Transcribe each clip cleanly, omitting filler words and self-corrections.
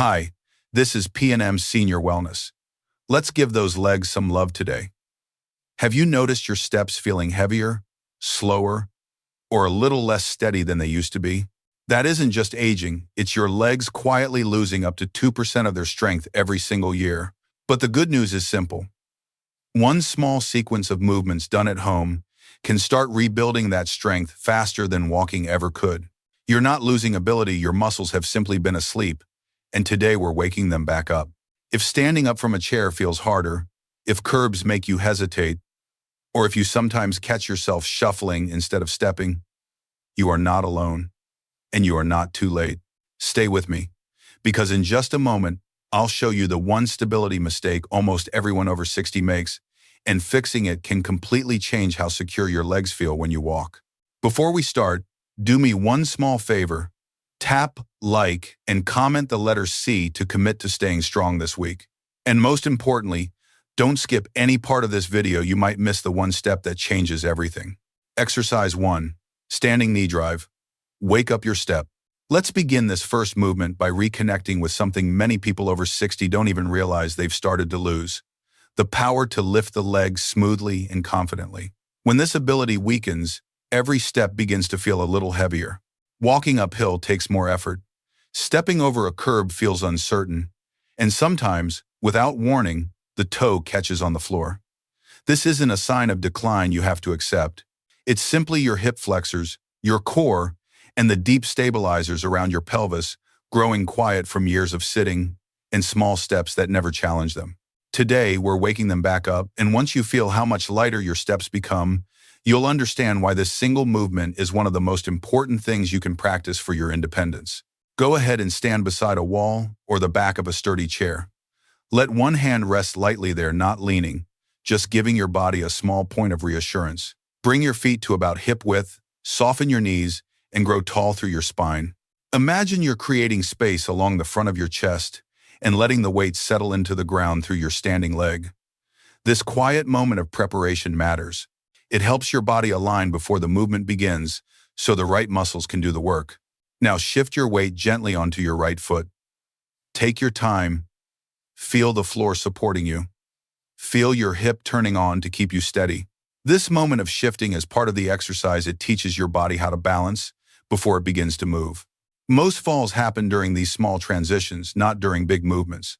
Hi, this is P&M Senior Wellness. Let's give those legs some love today. Have you noticed your steps feeling heavier, slower, or a little less steady than they used to be? That isn't just aging, it's your legs quietly losing up to 2% of their strength every single year. But the good news is simple. One small sequence of movements done at home can start rebuilding that strength faster than walking ever could. You're not losing ability, your muscles have simply been asleep, and today we're waking them back up. If standing up from a chair feels harder, if curbs make you hesitate, or if you sometimes catch yourself shuffling instead of stepping, you are not alone, and you are not too late. Stay with me, because in just a moment, I'll show you the one stability mistake almost everyone over 60 makes, and fixing it can completely change how secure your legs feel when you walk. Before we start, do me one small favor. Tap like and comment the letter C to commit to staying strong this week. And most importantly, don't skip any part of this video. You might miss the one step that changes everything. Exercise 1. Standing knee drive. Wake up your step. Let's begin this first movement by reconnecting with something many people over 60 don't even realize they've started to lose: the power to lift the legs smoothly and confidently. When this ability weakens, every step begins to feel a little heavier. Walking uphill takes more effort. Stepping over a curb feels uncertain. And sometimes, without warning, the toe catches on the floor. This isn't a sign of decline you have to accept. It's simply your hip flexors, your core, and the deep stabilizers around your pelvis growing quiet from years of sitting and small steps that never challenge them. Today, we're waking them back up, and once you feel how much lighter your steps become, you'll understand why this single movement is one of the most important things you can practice for your independence. Go ahead and stand beside a wall or the back of a sturdy chair. Let one hand rest lightly there, not leaning, just giving your body a small point of reassurance. Bring your feet to about hip width, soften your knees, and grow tall through your spine. Imagine you're creating space along the front of your chest and letting the weight settle into the ground through your standing leg. This quiet moment of preparation matters. It helps your body align before the movement begins, so the right muscles can do the work. Now shift your weight gently onto your right foot. Take your time. Feel the floor supporting you. Feel your hip turning on to keep you steady. This moment of shifting is part of the exercise. It teaches your body how to balance before it begins to move. Most falls happen during these small transitions, not during big movements.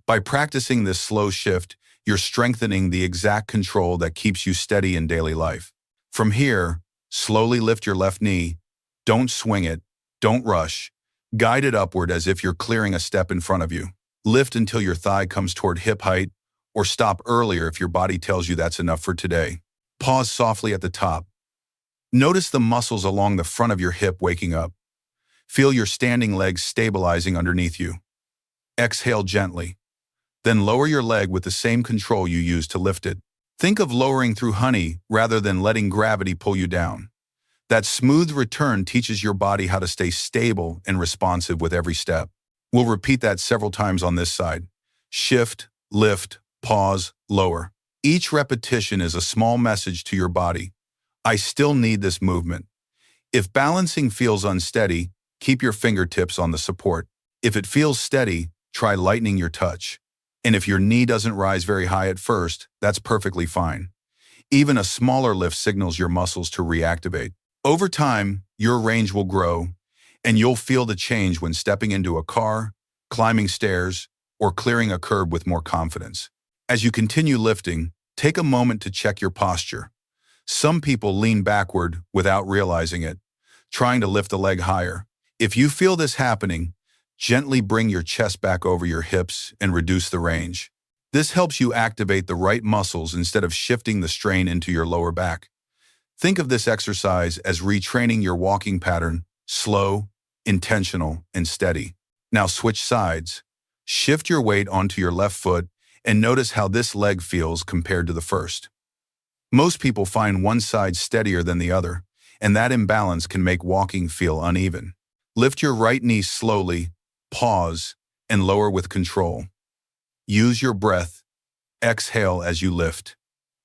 By practicing this slow shift, you're strengthening the exact control that keeps you steady in daily life. From here, slowly lift your left knee. Don't swing it. Don't rush. Guide it upward as if you're clearing a step in front of you. Lift until your thigh comes toward hip height, or stop earlier if your body tells you that's enough for today. Pause softly at the top. Notice the muscles along the front of your hip waking up. Feel your standing legs stabilizing underneath you. Exhale gently. Then lower your leg with the same control you used to lift it. Think of lowering through honey rather than letting gravity pull you down. That smooth return teaches your body how to stay stable and responsive with every step. We'll repeat that several times on this side. Shift, lift, pause, lower. Each repetition is a small message to your body. I still need this movement. If balancing feels unsteady, keep your fingertips on the support. If it feels steady, try lightening your touch. And if your knee doesn't rise very high at first, that's perfectly fine. Even a smaller lift signals your muscles to reactivate. Over time, your range will grow, and you'll feel the change when stepping into a car, climbing stairs, or clearing a curb with more confidence. As you continue lifting, take a moment to check your posture. Some people lean backward without realizing it, trying to lift the leg higher. If you feel this happening, gently bring your chest back over your hips and reduce the range. This helps you activate the right muscles instead of shifting the strain into your lower back. Think of this exercise as retraining your walking pattern: slow, intentional, and steady. Now switch sides. Shift your weight onto your left foot and notice how this leg feels compared to the first. Most people find one side steadier than the other, and that imbalance can make walking feel uneven. Lift your right knee slowly, pause, and lower with control. Use your breath. Exhale as you lift.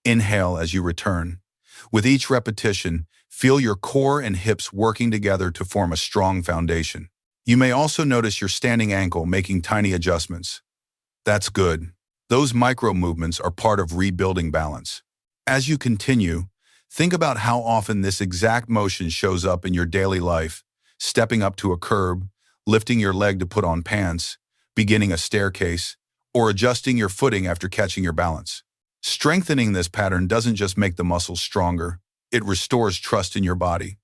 Inhale as you return. With each repetition, feel your core and hips working together to form a strong foundation. You may also notice your standing ankle making tiny adjustments. That's good. Those micro movements are part of rebuilding balance. As you continue, think about how often this exact motion shows up in your daily life, stepping up to a curb, lifting your leg to put on pants, beginning a staircase, or adjusting your footing after catching your balance. Strengthening this pattern doesn't just make the muscles stronger, it restores trust in your body.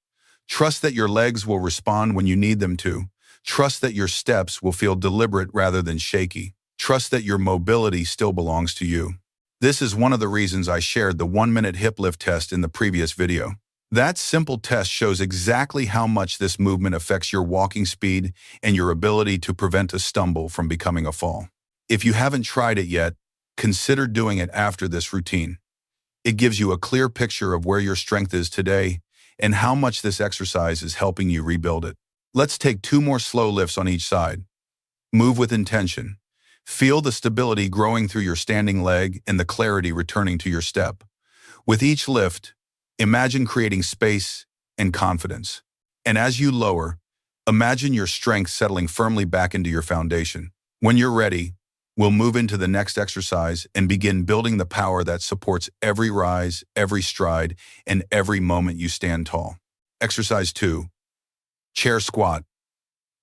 Trust that your legs will respond when you need them to. Trust that your steps will feel deliberate rather than shaky. Trust that your mobility still belongs to you. This is one of the reasons I shared the 1-minute hip lift test in the previous video. That simple test shows exactly how much this movement affects your walking speed and your ability to prevent a stumble from becoming a fall. If you haven't tried it yet, consider doing it after this routine. It gives you a clear picture of where your strength is today and how much this exercise is helping you rebuild it. Let's take 2 more slow lifts on each side. Move with intention. Feel the stability growing through your standing leg and the clarity returning to your step. With each lift, imagine creating space and confidence. And as you lower, imagine your strength settling firmly back into your foundation. When you're ready, we'll move into the next exercise and begin building the power that supports every rise, every stride, and every moment you stand tall. Exercise 2. Chair squat.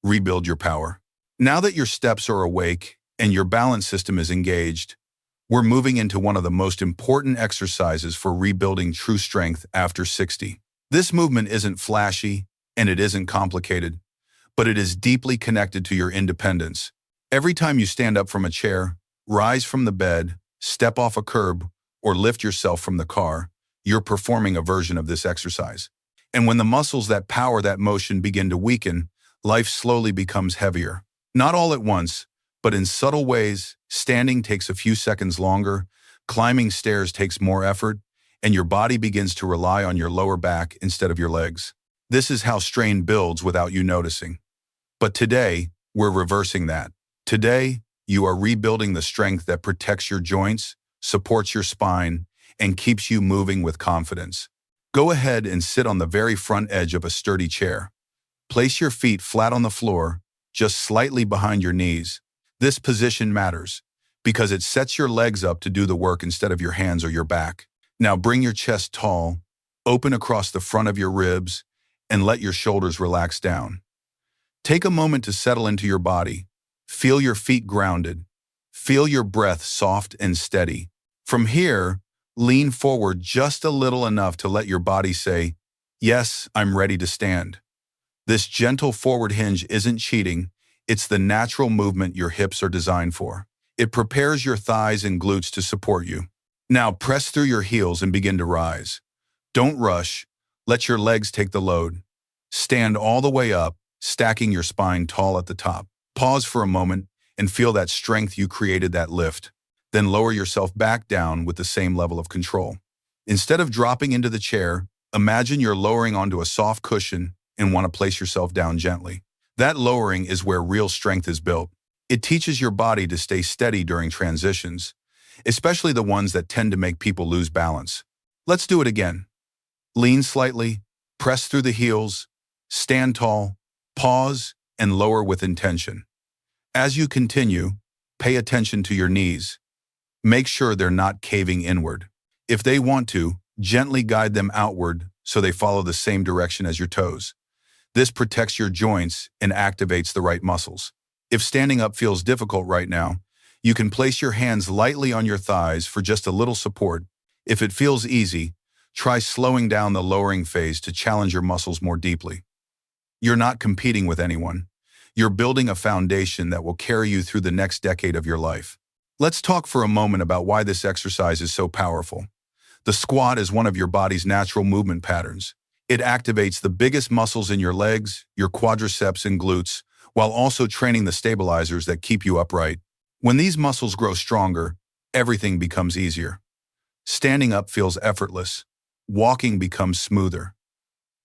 Rebuild your power. Now that your steps are awake and your balance system is engaged, we're moving into one of the most important exercises for rebuilding true strength after 60. This movement isn't flashy and it isn't complicated, but it is deeply connected to your independence. Every time you stand up from a chair, rise from the bed, step off a curb, or lift yourself from the car, you're performing a version of this exercise. And when the muscles that power that motion begin to weaken, life slowly becomes heavier. Not all at once, but in subtle ways. Standing takes a few seconds longer, climbing stairs takes more effort, and your body begins to rely on your lower back instead of your legs. This is how strain builds without you noticing. But today, we're reversing that. Today, you are rebuilding the strength that protects your joints, supports your spine, and keeps you moving with confidence. Go ahead and sit on the very front edge of a sturdy chair. Place your feet flat on the floor, just slightly behind your knees. This position matters because it sets your legs up to do the work instead of your hands or your back. Now bring your chest tall, open across the front of your ribs, and let your shoulders relax down. Take a moment to settle into your body. Feel your feet grounded. Feel your breath soft and steady. From here, lean forward just a little enough to let your body say, "Yes, I'm ready to stand." This gentle forward hinge isn't cheating. It's the natural movement your hips are designed for. It prepares your thighs and glutes to support you. Now press through your heels and begin to rise. Don't rush. Let your legs take the load. Stand all the way up, stacking your spine tall at the top. Pause for a moment and feel that strength you created that lift. Then lower yourself back down with the same level of control. Instead of dropping into the chair, imagine you're lowering onto a soft cushion and want to place yourself down gently. That lowering is where real strength is built. It teaches your body to stay steady during transitions, especially the ones that tend to make people lose balance. Let's do it again. Lean slightly, press through the heels, stand tall, pause, and lower with intention. As you continue, pay attention to your knees. Make sure they're not caving inward. If they want to, gently guide them outward so they follow the same direction as your toes. This protects your joints and activates the right muscles. If standing up feels difficult right now, you can place your hands lightly on your thighs for just a little support. If it feels easy, try slowing down the lowering phase to challenge your muscles more deeply. You're not competing with anyone. You're building a foundation that will carry you through the next decade of your life. Let's talk for a moment about why this exercise is so powerful. The squat is one of your body's natural movement patterns. It activates the biggest muscles in your legs, your quadriceps and glutes, while also training the stabilizers that keep you upright. When these muscles grow stronger, everything becomes easier. Standing up feels effortless. Walking becomes smoother.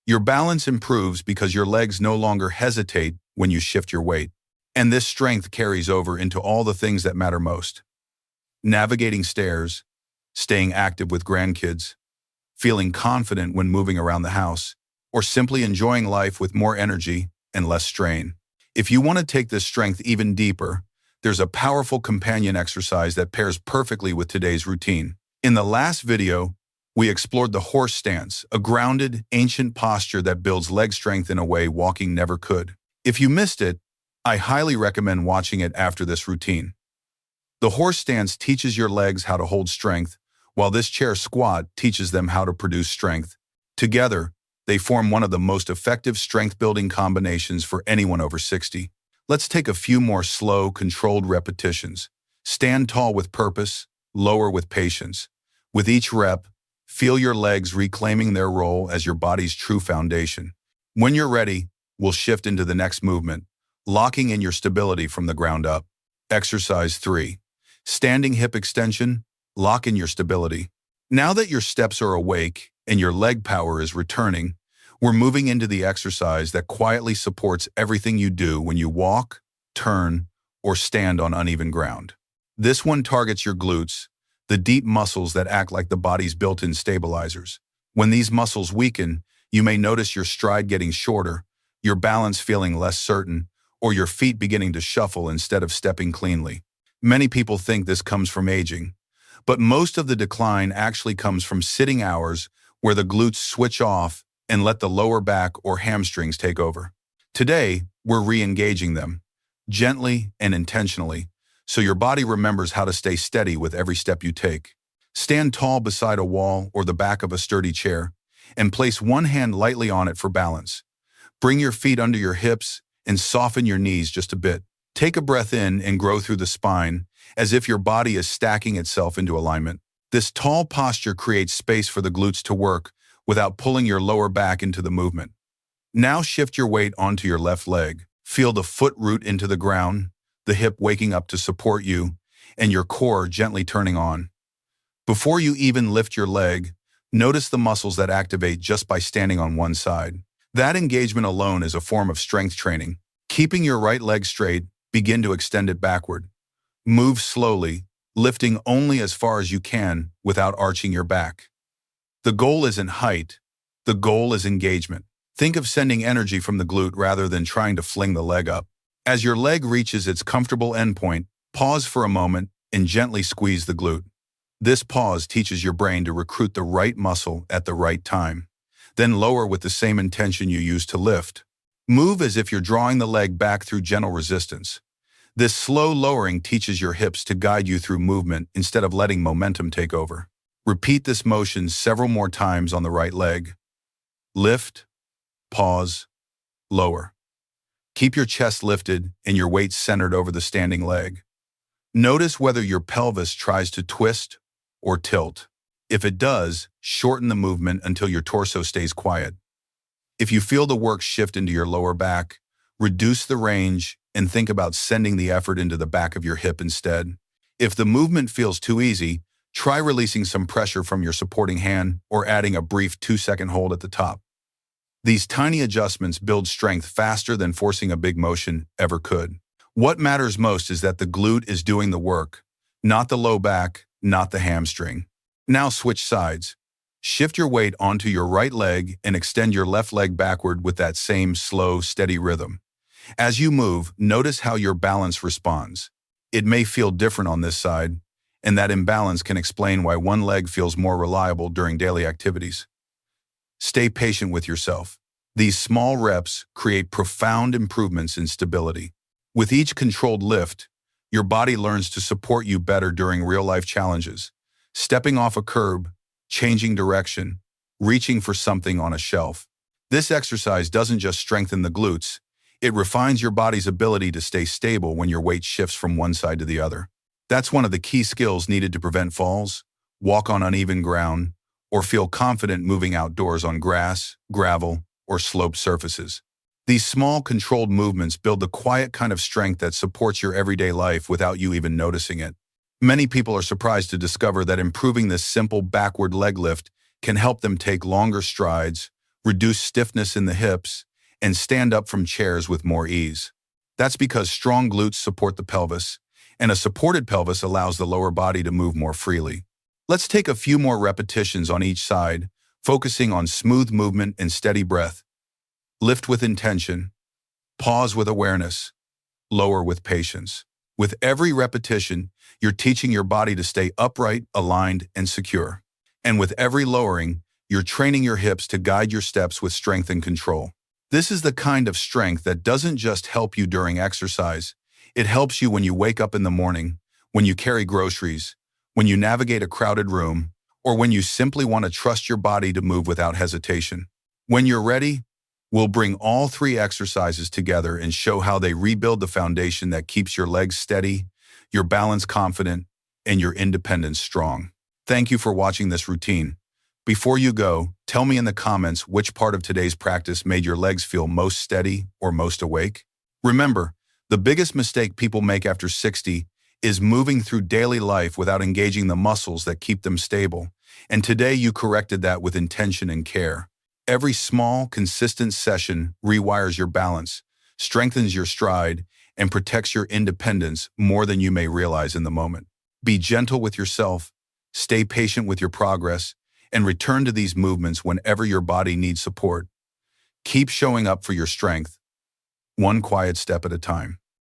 Your balance improves because your legs no longer hesitate when you shift your weight. And this strength carries over into all the things that matter most. Navigating stairs, staying active with grandkids, feeling confident when moving around the house, or simply enjoying life with more energy and less strain. If you want to take this strength even deeper, there's a powerful companion exercise that pairs perfectly with today's routine. In the last video, we explored the horse stance, a grounded, ancient posture that builds leg strength in a way walking never could. If you missed it, I highly recommend watching it after this routine. The horse stance teaches your legs how to hold strength, while this chair squat teaches them how to produce strength. Together, they form one of the most effective strength-building combinations for anyone over 60. Let's take a few more slow, controlled repetitions. Stand tall with purpose, lower with patience. With each rep, feel your legs reclaiming their role as your body's true foundation. When you're ready, we'll shift into the next movement, locking in your stability from the ground up. Exercise 3. Standing hip extension, lock in your stability. Now that your steps are awake and your leg power is returning, we're moving into the exercise that quietly supports everything you do when you walk, turn, or stand on uneven ground. This one targets your glutes, the deep muscles that act like the body's built-in stabilizers. When these muscles weaken, you may notice your stride getting shorter, your balance feeling less certain, or your feet beginning to shuffle instead of stepping cleanly. Many people think this comes from aging, but most of the decline actually comes from sitting hours where the glutes switch off and let the lower back or hamstrings take over. Today, we're re-engaging them, gently and intentionally, so your body remembers how to stay steady with every step you take. Stand tall beside a wall or the back of a sturdy chair, and place one hand lightly on it for balance. Bring your feet under your hips and soften your knees just a bit. Take a breath in and grow through the spine, as if your body is stacking itself into alignment. This tall posture creates space for the glutes to work without pulling your lower back into the movement. Now shift your weight onto your left leg. Feel the foot root into the ground, the hip waking up to support you, and your core gently turning on. Before you even lift your leg, notice the muscles that activate just by standing on one side. That engagement alone is a form of strength training. Keeping your right leg straight, begin to extend it backward. Move slowly, lifting only as far as you can without arching your back. The goal isn't height, the goal is engagement. Think of sending energy from the glute rather than trying to fling the leg up. As your leg reaches its comfortable endpoint, pause for a moment and gently squeeze the glute. This pause teaches your brain to recruit the right muscle at the right time. Then lower with the same intention you used to lift. Move as if you're drawing the leg back through gentle resistance. This slow lowering teaches your hips to guide you through movement instead of letting momentum take over. Repeat this motion several more times on the right leg. Lift, pause, lower. Keep your chest lifted and your weight centered over the standing leg. Notice whether your pelvis tries to twist or tilt. If it does, shorten the movement until your torso stays quiet. If you feel the work shift into your lower back, reduce the range and think about sending the effort into the back of your hip instead. If the movement feels too easy, try releasing some pressure from your supporting hand or adding a brief 2-second hold at the top. These tiny adjustments build strength faster than forcing a big motion ever could. What matters most is that the glute is doing the work, not the low back, not the hamstring. Now switch sides. Shift your weight onto your right leg and extend your left leg backward with that same slow, steady rhythm. As you move, notice how your balance responds. It may feel different on this side, and that imbalance can explain why one leg feels more reliable during daily activities. Stay patient with yourself. These small reps create profound improvements in stability. With each controlled lift, your body learns to support you better during real-life challenges. Stepping off a curb, changing direction, reaching for something on a shelf. This exercise doesn't just strengthen the glutes, it refines your body's ability to stay stable when your weight shifts from one side to the other. That's one of the key skills needed to prevent falls, walk on uneven ground, or feel confident moving outdoors on grass, gravel, or sloped surfaces. These small, controlled movements build the quiet kind of strength that supports your everyday life without you even noticing it. Many people are surprised to discover that improving this simple backward leg lift can help them take longer strides, reduce stiffness in the hips, and stand up from chairs with more ease. That's because strong glutes support the pelvis, and a supported pelvis allows the lower body to move more freely. Let's take a few more repetitions on each side, focusing on smooth movement and steady breath. Lift with intention. Pause with awareness. Lower with patience. With every repetition, you're teaching your body to stay upright, aligned, and secure. And with every lowering, you're training your hips to guide your steps with strength and control. This is the kind of strength that doesn't just help you during exercise. It helps you when you wake up in the morning, when you carry groceries, when you navigate a crowded room, or when you simply want to trust your body to move without hesitation. When you're ready, we'll bring all three exercises together and show how they rebuild the foundation that keeps your legs steady, your balance confident, and your independence strong. Thank you for watching this routine. Before you go, tell me in the comments which part of today's practice made your legs feel most steady or most awake. Remember, the biggest mistake people make after 60 is moving through daily life without engaging the muscles that keep them stable. And today you corrected that with intention and care. Every small, consistent session rewires your balance, strengthens your stride, and protects your independence more than you may realize in the moment. Be gentle with yourself, stay patient with your progress, and return to these movements whenever your body needs support. Keep showing up for your strength, one quiet step at a time.